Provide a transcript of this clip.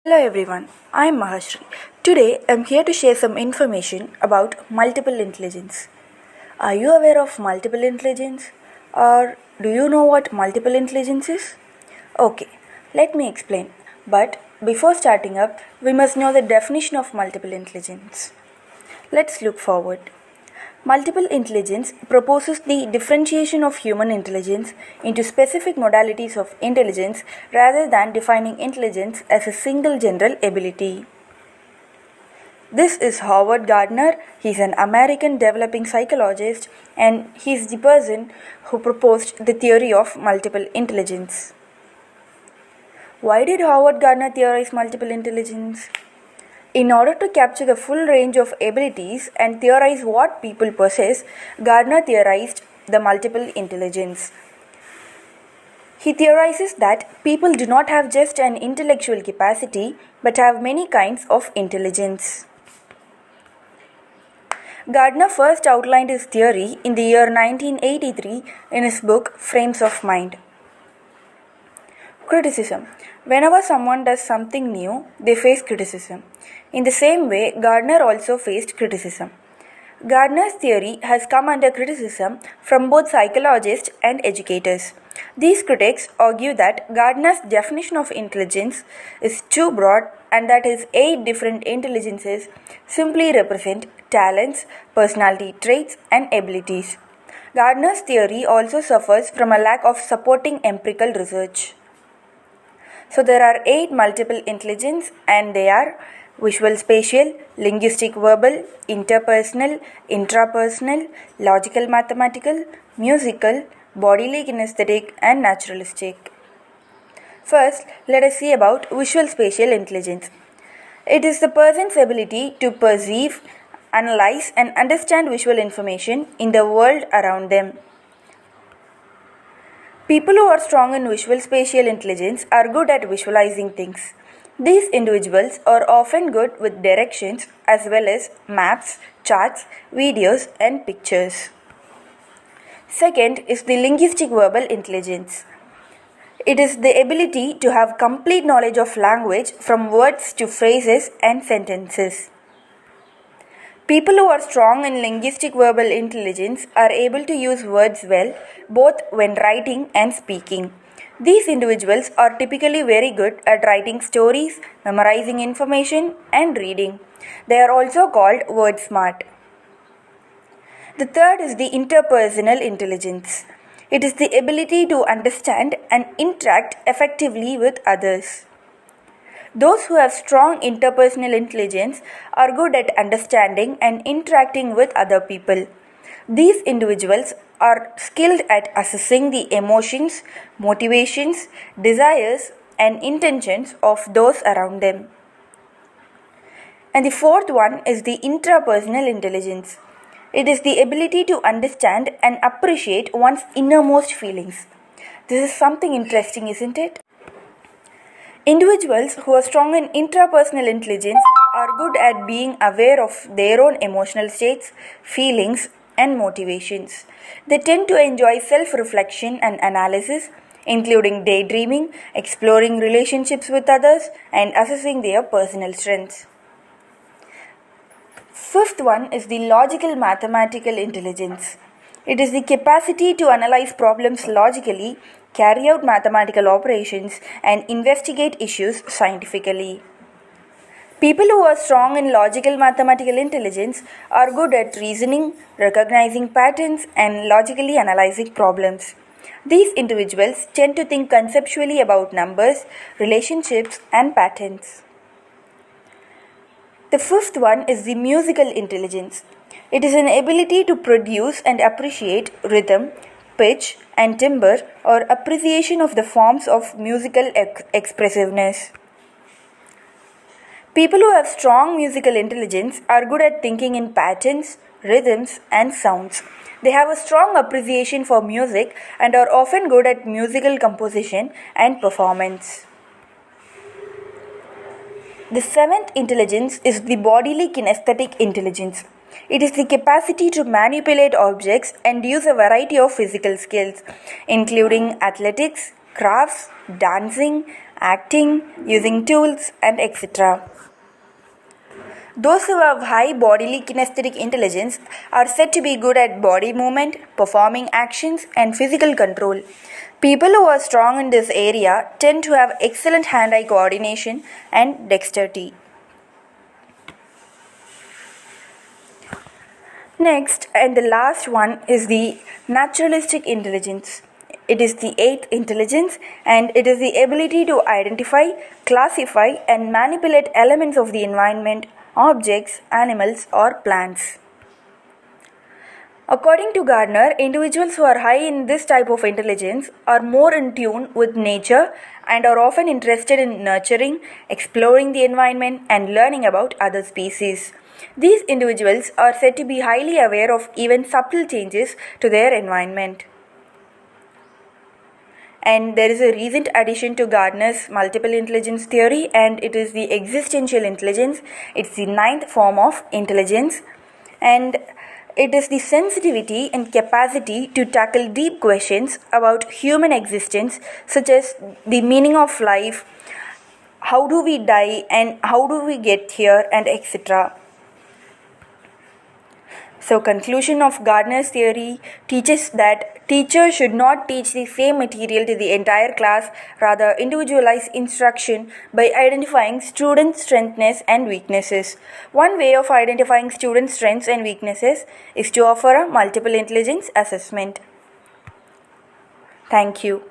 Hello everyone, I'm Mahasri. Today I'm here to share some information about multiple intelligence. Are you aware of multiple intelligence? Or do you know what multiple intelligence is? Okay, let me explain. But before starting up, we must know the definition of multiple intelligence. Let's look forward. Multiple intelligence proposes the differentiation of human intelligence into specific modalities of intelligence rather than defining intelligence as a single general ability. This is Howard Gardner. He's an American developing psychologist and he's the person who proposed the theory of multiple intelligence. Why did Howard Gardner theorize multiple intelligence? In order to capture the full range of abilities and theorize what people possess, Gardner theorized the multiple intelligence. He theorizes that people do not have just an intellectual capacity but have many kinds of intelligence. Gardner first outlined his theory in the year 1983 in his book Frames of Mind. Criticism. Whenever someone does something new, they face criticism. In the same way, Gardner also faced criticism. Gardner's theory has come under criticism from both psychologists and educators. These critics argue that Gardner's definition of intelligence is too broad and that his 8 different intelligences simply represent talents, personality traits, and abilities. Gardner's theory also suffers from a lack of supporting empirical research. So there are 8 multiple intelligence and they are visual spatial, linguistic verbal, interpersonal, intrapersonal, logical mathematical, musical, bodily kinesthetic and naturalistic. First, let us see about visual spatial intelligence. It is the person's ability to perceive, analyze and understand visual information in the world around them. People who are strong in visual spatial intelligence are good at visualizing things. These individuals are often good with directions as well as maps, charts, videos, and pictures. Second is the linguistic verbal intelligence. It is the ability to have complete knowledge of language from words to phrases and sentences. People who are strong in linguistic verbal intelligence are able to use words well, both when writing and speaking. These individuals are typically very good at writing stories, memorizing information, and reading. They are also called word smart. The third is the interpersonal intelligence. It is the ability to understand and interact effectively with others. Those who have strong interpersonal intelligence are good at understanding and interacting with other people. These individuals are skilled at assessing the emotions, motivations, desires, and intentions of those around them. And the fourth one is the intrapersonal intelligence. It is the ability to understand and appreciate one's innermost feelings. This is something interesting, isn't it? Individuals who are strong in intrapersonal intelligence are good at being aware of their own emotional states, feelings, and motivations. They tend to enjoy self-reflection and analysis, including daydreaming, exploring relationships with others, and assessing their personal strengths. Fifth one is the logical mathematical intelligence. It is the capacity to analyze problems logically, carry out mathematical operations, and investigate issues scientifically. People who are strong in logical mathematical intelligence are good at reasoning, recognizing patterns, and logically analyzing problems. These individuals tend to think conceptually about numbers, relationships, and patterns. The fifth one is the musical intelligence. It is an ability to produce and appreciate rhythm, pitch, and timbre or appreciation of the forms of musical expressiveness. People who have strong musical intelligence are good at thinking in patterns, rhythms, and sounds. They have a strong appreciation for music and are often good at musical composition and performance. The seventh intelligence is the bodily kinesthetic intelligence. It is the capacity to manipulate objects and use a variety of physical skills, including athletics, crafts, dancing, acting, using tools, and etc. Those who have high bodily kinesthetic intelligence are said to be good at body movement, performing actions, and physical control. People who are strong in this area tend to have excellent hand-eye coordination and dexterity. Next and the last one is the naturalistic intelligence. It is the eighth intelligence and it is the ability to identify, classify, and manipulate elements of the environment, objects, animals, or plants. According to Gardner, individuals who are high in this type of intelligence are more in tune with nature and are often interested in nurturing, exploring the environment, and learning about other species. These individuals are said to be highly aware of even subtle changes to their environment. And there is a recent addition to Gardner's multiple intelligence theory, and it is the existential intelligence. It's the ninth form of intelligence, and it is the sensitivity and capacity to tackle deep questions about human existence, such as the meaning of life, how do we die, and how do we get here, and etc. So, conclusion of Gardner's theory teaches that teachers should not teach the same material to the entire class, rather individualize instruction by identifying students' strengths and weaknesses. One way of identifying students' strengths and weaknesses is to offer a multiple intelligence assessment. Thank you.